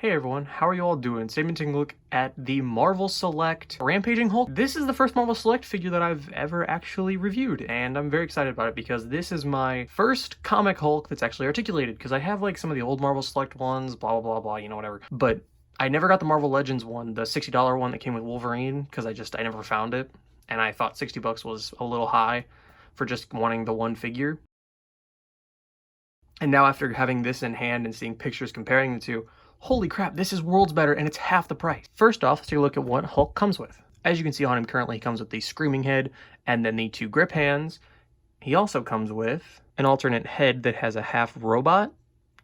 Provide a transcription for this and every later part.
Hey everyone, how are you all doing? Today I'm taking a look at the Marvel Select Rampaging Hulk. This is the first Marvel Select figure that I've ever actually reviewed, and I'm very excited about it because this is my first comic Hulk that's actually articulated, because I have like some of the old Marvel Select ones, blah blah blah blah, you know, whatever. But I never got the Marvel Legends one, the $60 one that came with Wolverine, because I never found it, and I thought 60 bucks was a little high for just wanting the one figure. And now after having this in hand and seeing pictures comparing the two, holy crap, this is worlds better and it's half the price. First off, let's take a look at what Hulk comes with. As you can see on him currently, he comes with the screaming head and then the two grip hands. He also comes with an alternate head that has a half robot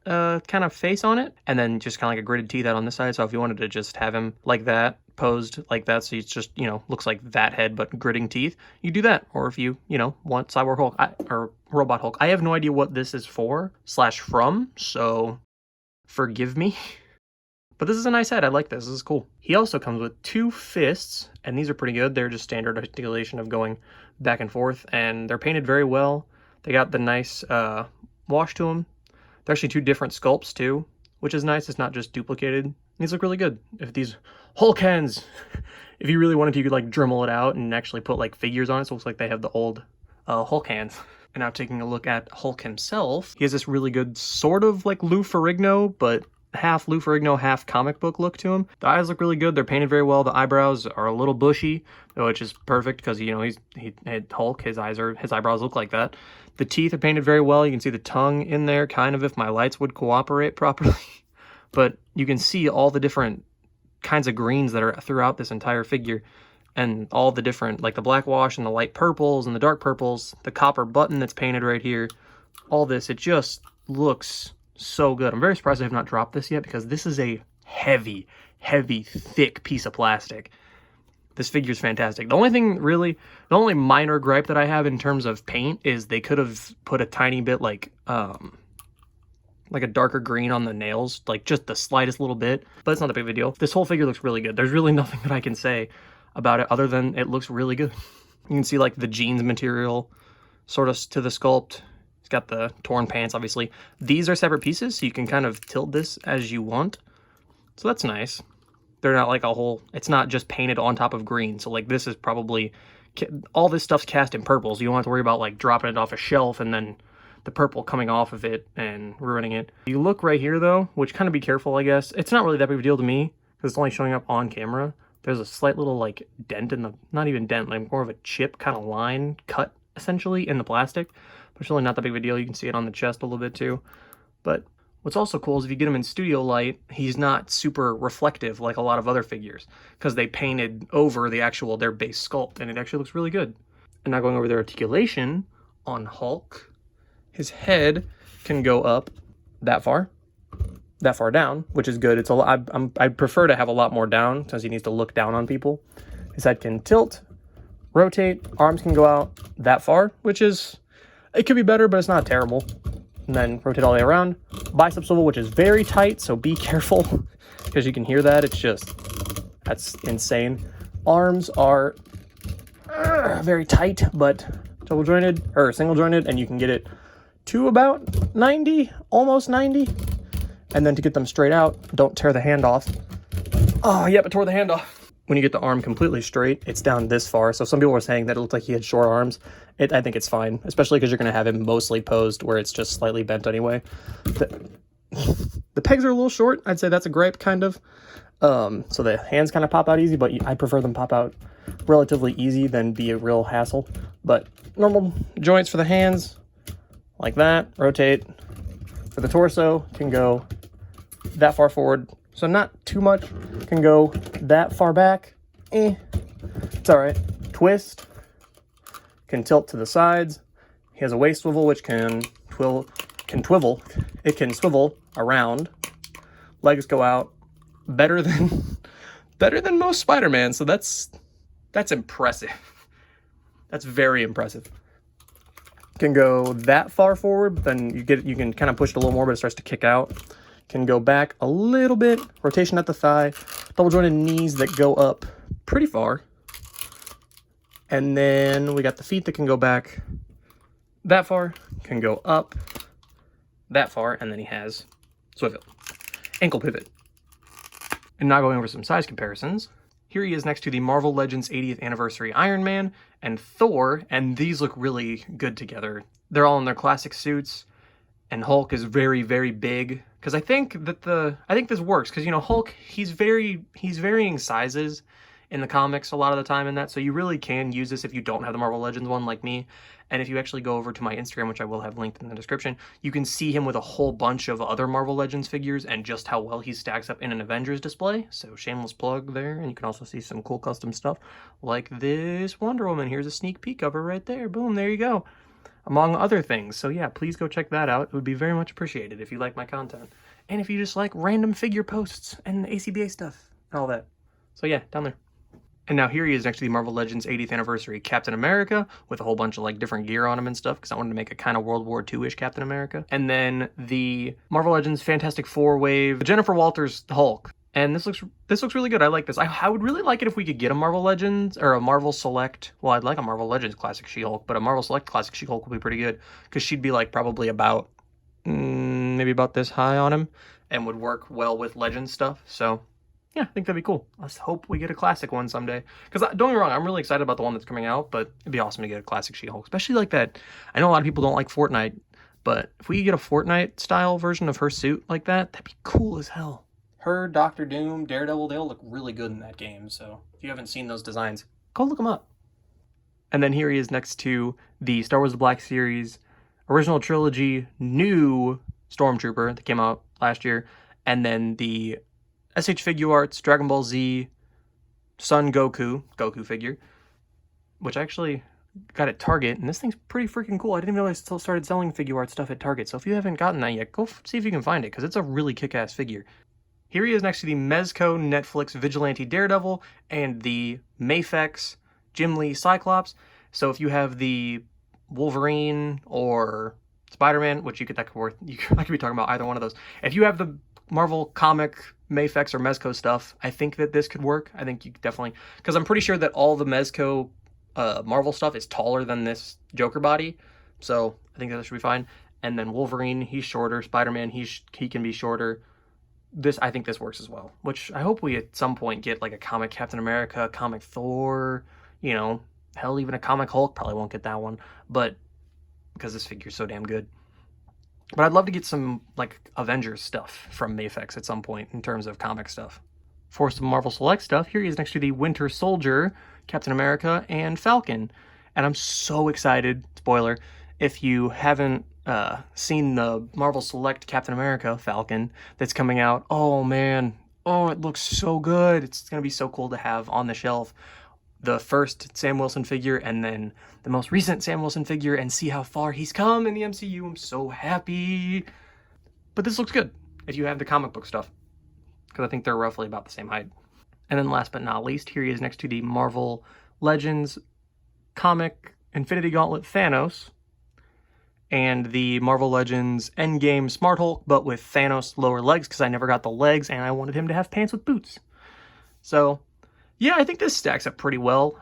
kind of face on it, and then just kind of like a gritted teeth out on this side. So if you wanted to just have him like that, posed like that, so it's just, you know, looks like that head but gritting teeth, you do that. Or if you want Cyborg Hulk or Robot Hulk. I have no idea what this is for / from, so forgive me. But this is a nice head. I like this. This is cool. He also comes with two fists, and these are pretty good. They're just standard articulation of going back and forth, and they're painted very well. They got the nice wash to them. They're actually two different sculpts too, which is nice. It's not just duplicated. These look really good. If these Hulk hands, if you really wanted to, you could like Dremel it out and actually put like figures on it, so it looks like they have the old Hulk hands. And now taking a look at Hulk himself, he has this really good sort of like Lou Ferrigno, but half Lou Ferrigno, half comic book look to him. The eyes look really good. They're painted very well. The eyebrows are a little bushy, which is perfect because, you know, he had Hulk. His eyebrows look like that. The teeth are painted very well. You can see the tongue in there, kind of, if my lights would cooperate properly. But you can see all the different kinds of greens that are throughout this entire figure, and all the different, like the black wash and the light purples and the dark purples, the copper button that's painted right here, all this. It just looks so good. I'm very surprised I have not dropped this yet, because this is a heavy, thick piece of plastic. This figure is fantastic. The only minor gripe that I have in terms of paint is they could have put a tiny bit like a darker green on the nails, like just the slightest little bit, but it's not a big of a deal. This whole figure looks really good. There's really nothing that I can say about it other than it looks really good. You can see like the jeans material sort of to the sculpt. It's got the torn pants, obviously. These are separate pieces, so you can kind of tilt this as you want. So that's nice. They're not like a whole, it's not just painted on top of green. So like this is probably, all this stuff's cast in purple, so you don't have to worry about like dropping it off a shelf and then the purple coming off of it and ruining it. You look right here though, which kind of be careful, I guess. It's not really that big of a deal to me because it's only showing up on camera. There's a slight little like dent in the, not even dent, like more of a chip kind of line cut essentially in the plastic. But it's really not that big of a deal. You can see it on the chest a little bit too. But what's also cool is if you get him in studio light, he's not super reflective like a lot of other figures, because they painted over their base sculpt, and it actually looks really good. And now going over their articulation on Hulk, his head can go up that far down, which is good. It's I prefer to have a lot more down because he needs to look down on people. His head can tilt, rotate, arms can go out that far, which is, it could be better, but it's not terrible. And then rotate all the way around. Bicep swivel, which is very tight, so be careful because you can hear that. It's just, that's insane. Arms are very tight, but double jointed or single jointed, and you can get it to about 90, almost 90. And then to get them straight out, don't tear the hand off. Oh, yep, it tore the hand off. When you get the arm completely straight, it's down this far. So some people were saying that it looked like he had short arms. I think it's fine, especially because you're going to have him mostly posed where it's just slightly bent anyway. The pegs are a little short. I'd say that's a gripe, kind of. So the hands kind of pop out easy, but I prefer them pop out relatively easy than be a real hassle. But normal joints for the hands, like that. Rotate. For the torso, can go that far forward. So not too much. Can go that far back. It's all right. Twist. Can tilt to the sides. He has a waist swivel, which can swivel. It can swivel around. Legs go out. Better than most Spider-Man. So that's impressive. That's very impressive. Can go that far forward, but then you can kind of push it a little more, but it starts to kick out. Can go back a little bit. Rotation at the thigh. Double jointed knees that go up pretty far. And then we got the feet that can go back that far, can go up that far, and then he has swivel. Ankle pivot. And now going over some size comparisons. Here he is next to the Marvel Legends 80th Anniversary Iron Man and Thor, and these look really good together. They're all in their classic suits, and Hulk is very, very big. Because I think this works, because, you know, Hulk, he's varying sizes in the comics a lot of the time in that, so you really can use this if you don't have the Marvel Legends one like me. And if you actually go over to my Instagram, which I will have linked in the description, you can see him with a whole bunch of other Marvel Legends figures and just how well he stacks up in an Avengers display. So shameless plug there. And you can also see some cool custom stuff like this Wonder Woman. Here's a sneak peek of her right there. Boom, there you go. Among other things. So yeah, please go check that out. It would be very much appreciated if you like my content. And if you just like random figure posts and ACBA stuff and all that. So yeah, down there. And now here he is next to the Marvel Legends 80th Anniversary Captain America with a whole bunch of like different gear on him and stuff, because I wanted to make a kind of World War II-ish Captain America. And then the Marvel Legends Fantastic Four Wave Jennifer Walters Hulk. And this looks really good. I like this. I would really like it if we could get a Marvel Legends or a Marvel Select. Well, I'd like a Marvel Legends Classic She-Hulk, but a Marvel Select Classic She-Hulk would be pretty good, because she'd be like probably about maybe about this high on him and would work well with Legends stuff. So yeah, I think that'd be cool. Let's hope we get a classic one someday. Because don't get me wrong, I'm really excited about the one that's coming out, but it'd be awesome to get a classic She-Hulk, especially like that. I know a lot of people don't like Fortnite, but if we get a Fortnite style version of her suit like that, that'd be cool as hell. Her, Doctor Doom, Daredevil, they all look really good in that game. So if you haven't seen those designs, go look them up. And then here he is next to the Star Wars The Black Series original trilogy new Stormtrooper that came out last year, and then the SH Figuarts Dragon Ball Z Son Goku figure, which I actually got at Target, and this thing's pretty freaking cool. I didn't realize still started selling Figuart stuff at Target, so if you haven't gotten that yet, go see if you can find it, because it's a really kick-ass figure. Here he is next to the Mezco Netflix Vigilante Daredevil and the Mafex Jim Lee Cyclops. So if you have the Wolverine or Spider-Man, which that could be talking about either one of those. If you have the Marvel comic Mafex or Mezco stuff, I think that this could work. I think you could definitely, because I'm pretty sure that all the Mezco Marvel stuff is taller than this Joker body, so I think that should be fine. And then Wolverine, he's shorter. Spider-Man, he can be shorter. I think this works as well, which I hope we at some point get like a comic Captain America, a comic Thor, you know, hell, even a comic Hulk. Probably won't get that one, but because this figure's so damn good. But I'd love to get some like Avengers stuff from Mafex at some point in terms of comic stuff. For some Marvel Select stuff, here he is next to the Winter Soldier, Captain America, and Falcon. And I'm so excited, spoiler, if you haven't seen the Marvel Select Captain America Falcon that's coming out. Oh man, oh, it looks so good. It's gonna be so cool to have on the shelf the first Sam Wilson figure and then the most recent Sam Wilson figure and see how far he's come in the MCU. I'm so happy. But this looks good if you have the comic book stuff, because I think they're roughly about the same height. And then last but not least, here he is next to the Marvel Legends comic Infinity Gauntlet Thanos and the Marvel Legends Endgame Smart Hulk, but with Thanos lower legs, because I never got the legs and I wanted him to have pants with boots. So yeah, I think this stacks up pretty well.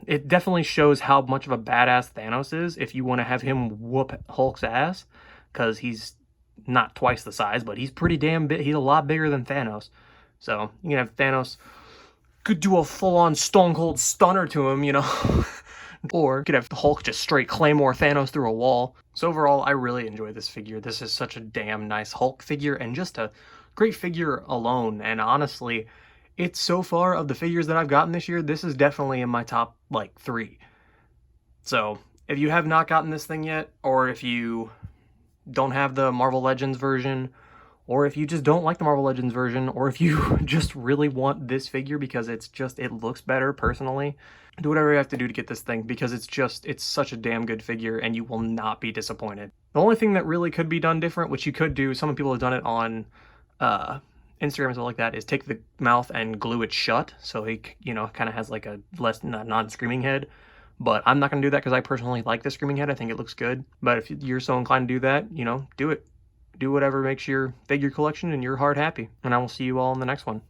It definitely shows how much of a badass Thanos is if you want to have him whoop Hulk's ass, because he's not twice the size, but he's pretty damn big. He's a lot bigger than Thanos. So you can have Thanos could do a full-on Stone Cold Stunner to him, you know. Or you could have the Hulk just straight Claymore Thanos through a wall. So overall, I really enjoy this figure. This is such a damn nice Hulk figure and just a great figure alone. And honestly, it's so far of the figures that I've gotten this year, this is definitely in my top, like, 3. So if you have not gotten this thing yet, or if you don't have the Marvel Legends version, or if you just don't like the Marvel Legends version, or if you just really want this figure because it looks better personally, do whatever you have to do to get this thing, because it's such a damn good figure and you will not be disappointed. The only thing that really could be done different, which you could do, some people have done it on Instagram and stuff like that, is take the mouth and glue it shut so he, you know, kind of has like a less non-screaming head. But I'm not going to do that because I personally like the screaming head. I think it looks good. But if you're so inclined to do that, you know, do it. Do whatever makes your figure collection and your heart happy. And I will see you all in the next one.